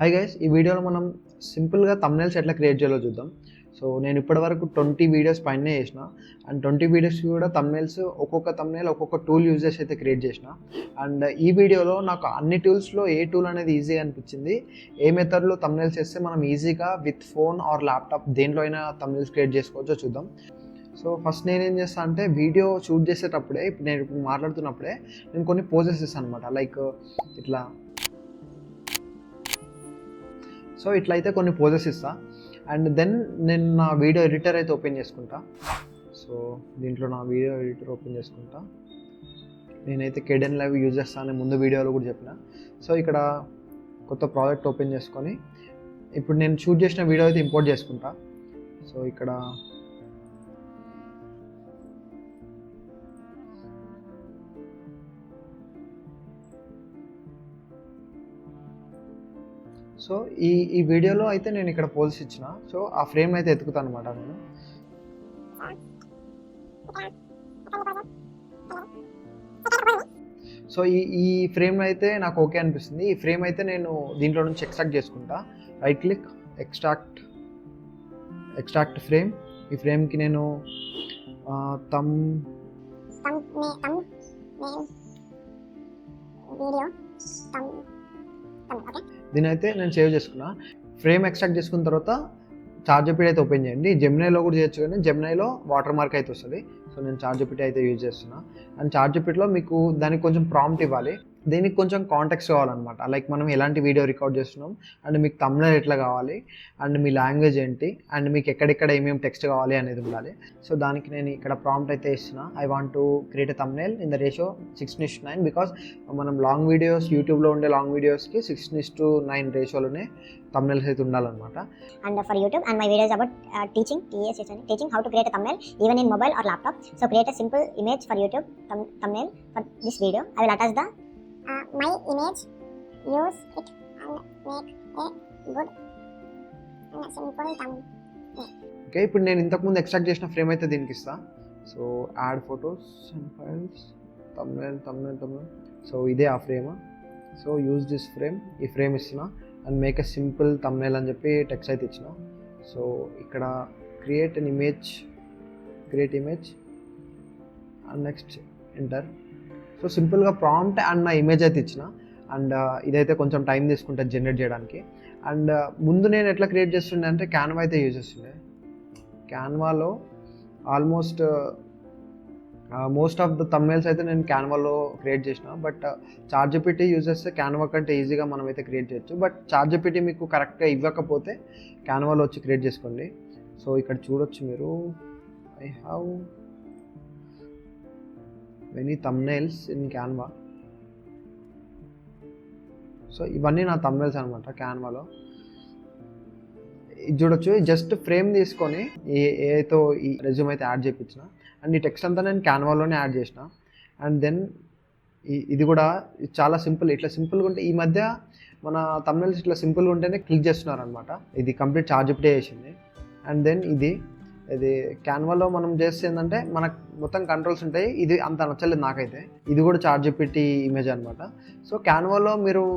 Hi guys, ఈ వీడియోలో మనం సింపుల్గా థంబ్నెయిల్స్ ఎట్లా క్రియేట్ చేయాలో చూద్దాం. సో నేను ఇప్పటివరకు 20 వీడియోస్ పైనే చేసిన. అండ్ 20 వీడియోస్కి కూడా థంబ్నెయిల్స్ ఒక్కొక్క థంబ్నెయిల్ ఒక్కొక్క టూల్ యూజ్ చేసి అయితే క్రియేట్ చేసిన. అండ్ ఈ వీడియోలో నాకు అన్ని టూల్స్లో ఏ టూల్ అనేది ఈజీ అనిపించింది, ఏ మెథడ్లో థంబ్నెయిల్స్ చేస్తే మనం ఈజీగా విత్ ఫోన్ ఆర్ ల్యాప్టాప్ దేంట్లో అయినా థంబ్నెయిల్స్ క్రియేట్ చేసుకోవచ్చో చూద్దాం. సో ఫస్ట్ నేనేం చేస్తాను అంటే, వీడియో షూట్ చేసేటప్పుడే నేను ఇప్పుడు మాట్లాడుతున్నప్పుడే నేను కొన్ని పోజెస్ ఇస్తాను అనమాట. లైక్ ఇట్లా. సో ఇట్లయితే కొన్ని పోజెస్ ఇస్తా. అండ్ దెన్ నేను నా వీడియో ఎడిటర్ అయితే ఓపెన్ చేసుకుంటా. సో దీంట్లో నా వీడియో ఎడిటర్ ఓపెన్ చేసుకుంటా. నేనైతే Kdenlive యూజ్ చేస్తానని ముందు వీడియోలో కూడా చెప్పిన. సో ఇక్కడ కొత్త ప్రాజెక్ట్ ఓపెన్ చేసుకొని ఇప్పుడు నేను షూట్ చేసిన వీడియో అయితే ఇంపోర్ట్ చేసుకుంటా. సో ఇక్కడ సో ఈ వీడియోలో అయితే నేను ఇక్కడ పోల్స్ ఇచ్చిన. సో ఆ ఫ్రేమ్ అయితే ఎత్తుకుతాను అనమాట నేను. సో ఈ ఫ్రేమ్ అయితే నాకు ఓకే అనిపిస్తుంది. ఈ ఫ్రేమ్ అయితే నేను దీంట్లో నుంచి ఎక్స్ట్రాక్ట్ చేసుకుంటా. Right click, extract frame. ఈ ఫ్రేమ్కి నేను దీని అయితే నేను సేవ్ చేసుకున్నా. ఫ్రేమ్ ఎక్స్ట్రాక్ట్ చేసుకున్న తర్వాత చార్జిపిటీ అయితే ఓపెన్ చేయండి. జెమినైలో కూడా చేయొచ్చు, కానీ జెమినైలో వాటర్ మార్క్ అయితే వస్తుంది. సో నేను చార్జిపిటీ అయితే యూజ్ చేస్తున్నా. అండ్ చార్జిపిటీలో మీకు దానికి కొంచెం ప్రాంప్ట్ ఇవ్వాలి, దీనికి కొంచెం కాంటెక్స్ట్ కావాలన్నమాట. లైక్ మనం ఎలాంటి వీడియో రికార్డ్ చేస్తున్నాం, అండ్ మీకు థంబ్నెయిల్ ఎట్లా కావాలి, అండ్ మీ లాంగ్వేజ్ ఏంటి, అండ్ మీకు ఎక్కడెక్కడ ఏమేమి టెక్స్ట్ కావాలి అనేది ఉండాలి. సో దానికి నేను ఇక్కడ ప్రాంప్ట్ అయితే ఇస్తున్నా. I want to create a thumbnail in the ratio 6:9, because మనం లాంగ్ వీడియోస్, యూట్యూబ్లో ఉండే లాంగ్ వీడియోస్కి 6:9 రేషియోలోనే థంబ్నెయిల్స్ అయితే ఉండాలన్నమాట. And for YouTube, and my video is about teaching how to create a thumbnail even in mobile or laptop. So create a simple image for YouTube thumbnail for this video. I will attach the my image, use it and make a good and simple thumbnail. Okay, ఇప్పుడు నేను ఇంతకుముందు extract చేసిన frame అయితే దీనికి ఇస్తా. So add photos and files, thumbnail. So ఇదే ఆ frame. So use this frame, ఈ ఫ్రేమ్ ఇస్తున్నా. And make a simple thumbnail అని చెప్పి టెక్స్ట్ అయితే ఇచ్చిన. సో ఇక్కడ create image and next enter. So సింపుల్గా ప్రాంప్ట్ అండ్ నా ఇమేజ్ అయితే ఇచ్చిన. అండ్ ఇదైతే కొంచెం టైం తీసుకుంటుంది జనరేట్ చేయడానికి. అండ్ ముందు నేను ఎట్లా క్రియేట్ చేస్తుండే అంటే క్యాన్వా అయితే యూజ్ చేస్తుండే. క్యాన్వాలో almost most of the thumbnails అయితే నేను క్యాన్వాలో క్రియేట్ చేసిన. బట్ చార్జిపిటీ యూజ్ చేస్తే క్యాన్వా కంటే ఈజీగా మనం అయితే క్రియేట్ చేయొచ్చు. బట్ చార్జిపిటీ మీకు కరెక్ట్గా ఇవ్వకపోతే క్యాన్వాలో వచ్చి క్రియేట్ చేసుకోండి. సో ఇక్కడ చూడొచ్చు మీరు, I have many thumbnails in Canva. So ఇవన్నీ నా థంబ్నెయిల్స్ అనమాట క్యాన్వాలో. ఇది చూడొచ్చు, జస్ట్ ఫ్రేమ్ తీసుకొని ఏతో ఈ రెజ్యూమ్ అయితే యాడ్ చేయించిన. అండ్ ఈ టెక్స్ట్ అంతా నేను క్యాన్వాలోనే యాడ్ చేసిన. అండ్ దెన్ ఇది కూడా చాలా సింపుల్. ఇట్లా సింపుల్గా ఉంటే, ఈ మధ్య మన థంబ్నెయిల్స్ ఇట్లా సింపుల్గా ఉంటేనే క్లిక్ చేస్తున్నారు అనమాట. ఇది కంప్లీట్ చార్జిపిటీ చేసింది. అండ్ దెన్ ఇది క్యాన్వాలో మనం చేస్తే ఏంటంటే మనకు మొత్తం కంట్రోల్స్ ఉంటాయి. ఇది అంత నచ్చలేదు నాకైతే. ఇది కూడా చార్జిపిటీ ఇమేజ్ అనమాట. సో క్యాన్వాలో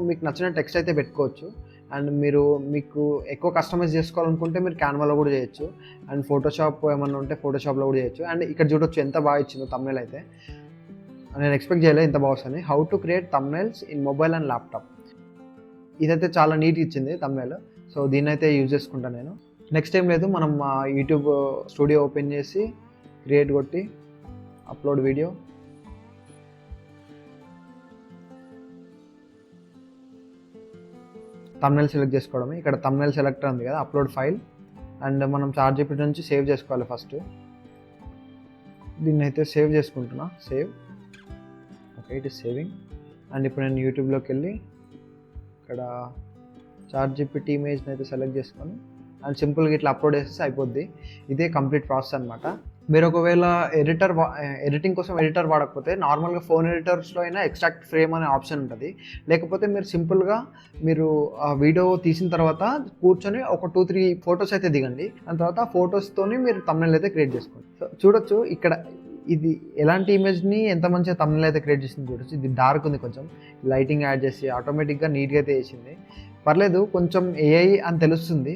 మీకు నచ్చిన టెక్స్ట్ అయితే పెట్టుకోవచ్చు. అండ్ మీకు ఎక్కువ కస్టమైజ్ చేసుకోవాలనుకుంటే మీరు క్యాన్వాలో కూడా చేయొచ్చు. అండ్ ఫోటోషాప్ ఏమన్నా ఉంటే ఫోటోషాప్లో కూడా చేయొచ్చు. అండ్ ఇక్కడ చూడొచ్చు ఎంత బాగా ఇచ్చిందో థంబ్నెయిల్ అయితే. నేను ఎక్స్పెక్ట్ చేయలేదు ఇంత బాగా వస్తుంది. How to create thumbnails in mobile and laptop. ఇదైతే చాలా నీట్గా ఇచ్చింది థంబ్నెయిల్. సో దీన్ని అయితే యూజ్ చేసుకుంటాను నేను. నెక్స్ట్ ఏం లేదు, మనం యూట్యూబ్ స్టూడియో ఓపెన్ చేసి క్రియేట్ కొట్టి అప్లోడ్ వీడియో. థంబ్నెయిల్ సెలెక్ట్ చేసుకోవడమే. ఇక్కడ థంబ్నెయిల్ సెలెక్టర్ ఉంది కదా, అప్లోడ్ ఫైల్. అండ్ మనం చార్జిపిటీ నుంచి సేవ్ చేసుకోవాలి ఫస్ట్. దీన్ని అయితే సేవ్ చేసుకుంటున్నా. Save. Okay, it is saving. And ఇప్పుడు నేను యూట్యూబ్లోకి వెళ్ళి ఇక్కడ చార్జిపిటీ ఇమేజ్ని అయితే సెలెక్ట్ చేసుకొని అండ్ సింపుల్గా ఇట్లా అప్లోడ్ చేస్తే అయిపోద్ది. ఇదే కంప్లీట్ ప్రాసెస్ అనమాట. మీరు ఒకవేళ ఎడిటింగ్ కోసం ఎడిటర్ వాడకపోతే నార్మల్గా ఫోన్ ఎడిటర్స్లో అయినా ఎక్స్ట్రాక్ట్ ఫ్రేమ్ అనే ఆప్షన్ ఉంటుంది. లేకపోతే మీరు సింపుల్గా ఆ వీడియో తీసిన తర్వాత కూర్చొని ఒక 2-3 ఫొటోస్ అయితే దిగండి. దాని తర్వాత ఫొటోస్తోని మీరు థంబ్నెయిల్ అయితే క్రియేట్ చేసుకోండి. సో చూడొచ్చు ఇక్కడ ఇది ఎలాంటి ఇమేజ్ని ఎంత మంచిగా థంబ్నెయిల్ అయితే క్రియేట్ చేసింది చూడొచ్చు. ఇది డార్క్ ఉంది, కొంచెం లైటింగ్ యాడ్ చేసి ఆటోమేటిక్గా నీట్గా అయితే చేసింది. పర్లేదు కొంచెం ఏఐ అని తెలుస్తుంది.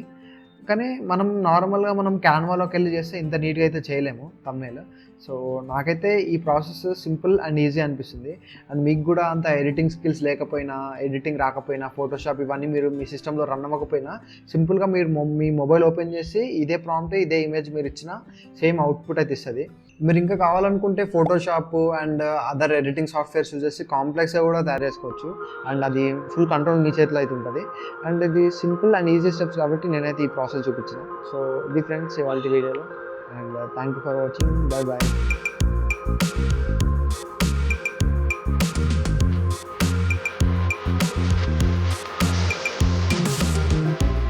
కానీ మనం నార్మల్‌గా మనం క్యాన్వాలోకి వెళ్ళి చేస్తే ఇంత నీట్‌గా అయితే చేయలేము థంబ్‌నెయిల్. సో నాకైతే ఈ ప్రాసెస్ సింపుల్ అండ్ ఈజీ అనిపిస్తుంది. అండ్ మీకు కూడా అంత ఎడిటింగ్ స్కిల్స్ లేకపోయినా, ఎడిటింగ్ రాకపోయినా, ఫోటోషాప్ ఇవన్నీ మీరు మీ సిస్టమ్‌లో రన్ అవ్వకపోయినా సింపుల్‌గా మీరు మీ మొబైల్ ఓపెన్ చేసి ఇదే ప్రాంప్ట్, ఇదే ఇమేజ్ మీరు ఇచ్చినా సేమ్ అవుట్‌పుట్ అయితే ఇస్తది. మీరు ఇంకా కావాలనుకుంటే Photoshop and other editing softwares use చేసి కాంప్లెక్స్‌గా కూడా తయారు చేసుకోవచ్చు. అండ్ అది ఫుల్ కంట్రోల్ మీ చేతిలో అయితే ఉంటది. అండ్ ఇది సింపుల్ అండ్ ఈజీ స్టెప్స్ కాబట్టి నేనైతే ఈ ప్రాసెస్ చూపించిన. సో ఇది ఫ్రెండ్స్ ఇవాల్టి వీడియోలో. And thank you for watching. Bye bye.